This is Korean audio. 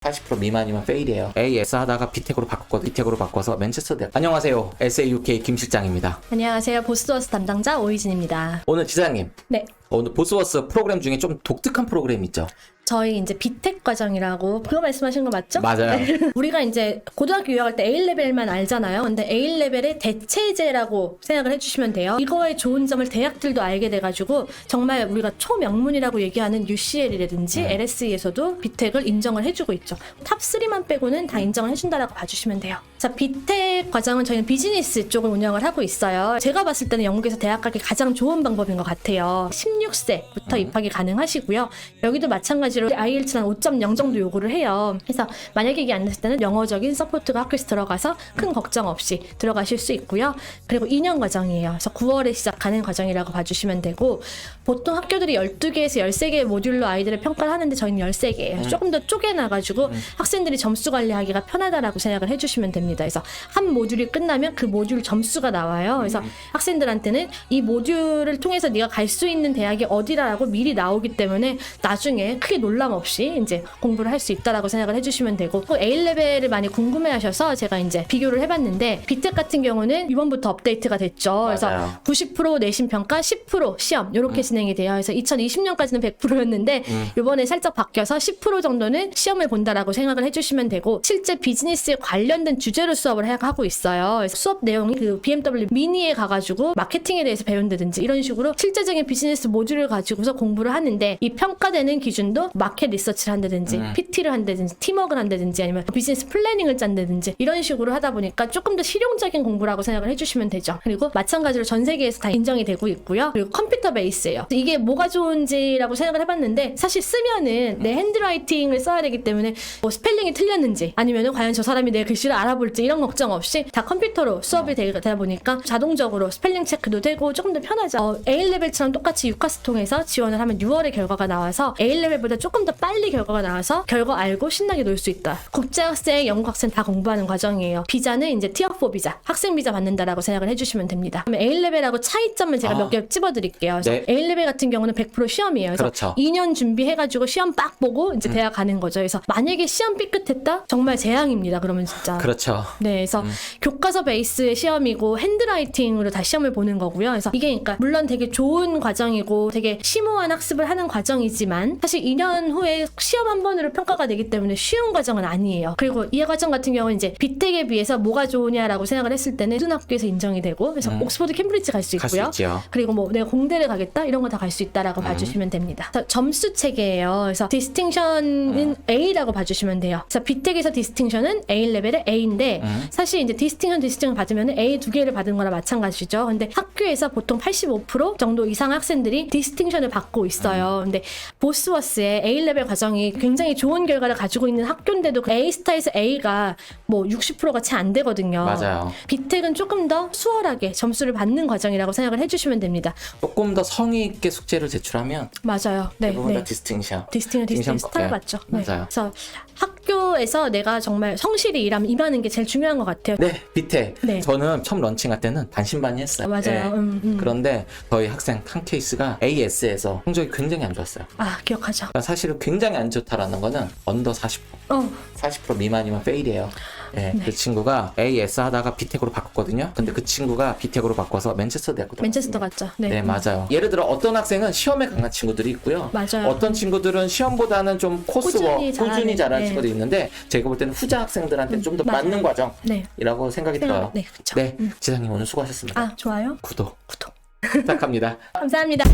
80% 미만이면 페일이에요. AS 하다가 비텍으로 바꿨거든요. 비텍으로 바꿔서 맨체스터 대학. 안녕하세요. SAUK 김 실장입니다. 안녕하세요. 보스워스 담당자 오이진입니다. 오늘 지사님. 네. 오늘 보스워스 프로그램 중에 좀 독특한 프로그램 있죠? 저희 이제 비텍 과정이라고 그거 말씀하신 거 맞죠? 맞아요. 우리가 이제 고등학교 유학할 때 A레벨만 알잖아요. 근데 A레벨의 대체제라고 생각을 해주시면 돼요. 이거의 좋은 점을 대학들도 알게 돼가지고 정말 우리가 초명문이라고 얘기하는 UCL이라든지 LSE에서도 비텍을 인정을 해주고 있죠. 탑3만 빼고는 다 인정을 해준다라고 봐주시면 돼요. 자, 비텍 과정은 저희는 비즈니스 쪽을 운영을 하고 있어요. 제가 봤을 때는 영국에서 대학 가기 가장 좋은 방법인 것 같아요. 16세부터 입학이 가능하시고요. 여기도 마찬가지로 IELTS는 5.0 정도 요구를 해요. 그래서 만약에 이게 안 됐을 때는 영어적인 서포트가 학교에서 들어가서 큰 걱정 없이 들어가실 수 있고요. 그리고 2년 과정이에요. 그래서 9월에 시작하는 과정이라고 봐주시면 되고, 보통 학교들이 12개에서 13개의 모듈로 아이들을 평가를 하는데 저희는 13개예요. 조금 더 쪼개놔가지고 학생들이 점수 관리하기가 편하다라고 생각을 해주시면 됩니다. 그래서 한 모듈이 끝나면 그 모듈 점수가 나와요. 그래서 학생들한테는 이 모듈을 통해서 네가 갈 수 있는 대학이 어디라고 미리 나오기 때문에 나중에 크게 논란 없이 이제 공부를 할 수 있다라고 생각을 해주시면 되고, A레벨을 많이 궁금해하셔서 제가 이제 비교를 해봤는데, 비텍 같은 경우는 이번부터 업데이트가 됐죠. 그래서 맞아요. 90% 내신 평가, 10% 시험 이렇게 진행이 돼요. 그래서 2020년까지는 100%였는데 이번에 살짝 바뀌어서 10% 정도는 시험을 본다라고 생각을 해주시면 되고, 실제 비즈니스에 관련된 주제로 수업을 하고 있어요. 그래서 수업 내용이 그 BMW 미니에 가가지고 마케팅에 대해서 배운다든지 이런 식으로 실제적인 비즈니스 모듈을 가지고서 공부를 하는데, 이 평가되는 기준도 마켓 리서치를 한다든지 PT를 한다든지 팀워크를 한다든지 아니면 비즈니스 플래닝을 짠다든지 이런 식으로 하다 보니까 조금 더 실용적인 공부라고 생각을 해주시면 되죠. 그리고 마찬가지로 전 세계에서 다 인정이 되고 있고요. 그리고 컴퓨터 베이스예요. 이게 뭐가 좋은지라고 생각을 해봤는데, 사실 쓰면은 내 핸드라이팅을 써야 되기 때문에 뭐 스펠링이 틀렸는지 아니면은 과연 저 사람이 내 글씨를 알아볼지 이런 걱정 없이 다 컴퓨터로 수업이 되다 보니까 자동적으로 스펠링 체크도 되고 조금 더 편하죠. A레벨처럼 똑같이 유카스 통해서 지원을 하면 6월에 결과가 나와서 A레벨보다 조금 더 빨리 결과가 나와서 결과 알고 신나게 놀 수 있다. 국제학생, 영국학생 다 공부하는 과정이에요. 비자는 이제 티어4 비자, 학생 비자 받는다라고 생각을 해주시면 됩니다. 그러면 A레벨하고 차이점을 제가 몇 개 찝어드릴게요. 그래서 네. A레벨 같은 경우는 100% 시험이에요. 그래서 그렇죠. 2년 준비해가지고 시험 빡 보고 이제 대학 가는 거죠. 그래서 만약에 시험 삐끗했다? 정말 재앙입니다. 그러면 진짜. 그렇죠. 네, 그래서 교과서 베이스의 시험이고 핸드라이팅으로 다 시험을 보는 거고요. 그래서 이게 그러니까 물론 되게 좋은 과정이고 되게 심오한 학습을 하는 과정이지만 사실 2년 후에 시험 한 번으로 평가가 되기 때문에 쉬운 과정은 아니에요. 그리고 이 과정 같은 경우는 이제 비텍에 비해서 뭐가 좋으냐라고 생각을 했을 때는 모든 학교에서 인정이 되고, 그래서 옥스퍼드, 캠브리지 갈 수 갈 수 있고요. 있지요. 그리고 뭐 내가 공대를 가겠다 이런 거 다 갈 수 있다라고 봐주시면 됩니다. 그래서 점수 체계예요. 그래서 디스팅션은 A라고 봐주시면 돼요. 그래서 비텍에서 디스팅션은 A 레벨의 A인데 사실 이제 디스팅션 받으면 A 2개를 받은 거나 마찬가지죠. 근데 학교에서 보통 85% 정도 이상 학생들이 디스팅션을 받고 있어요. 근데 보스워스의 A 레벨 과정이 굉장히 좋은 결과를 가지고 있는 학교인데도 그 A 스타에서 A가 뭐 60%가 채 안 되거든요. 맞아요. 비텍은 조금 더 수월하게 점수를 받는 과정이라고 생각을 해주시면 됩니다. 조금 더 성의 있게 숙제를 제출하면 맞아요. 네, 대부분 다 네. 디스팅션. 디스팅션 스타일 네. 맞죠? 네. 맞아요. 그래서 학교에서 내가 정말 성실히 임하는 게 제일 중요한 것 같아요. 네, 비텍. 네. 저는 처음 런칭할 때는 반신반의했어요. 맞아요. 그런데 저희 학생 한 케이스가 AS에서 성적이 굉장히 안 좋았어요. 아, 기억하죠. 그러니까 사실은 굉장히 안 좋다라는 거는 언더 40%, 40% 미만이면 페일이에요. 네, 네. 그 친구가 AS 하다가 비텍으로 바꿨거든요. 근데 그 친구가 비텍으로 바꿔서 맨체스터 대학교 맨체스터 갔죠. 네. 네, 맞아요. 예를 들어 어떤 학생은 시험에 강한 친구들이 있고요. 맞아요. 어떤 친구들은 시험보다는 좀 코스워, 꾸준히 잘하는 네. 친구들이 있는데, 제가 볼 때는 후자 학생들한테 좀 더 맞아요. 맞는 네. 과정이라고 생각이 들어요. 네, 그렇죠. 네, 지상님 오늘 수고하셨습니다. 아, 좋아요. 구독 부탁합니다. 감사합니다.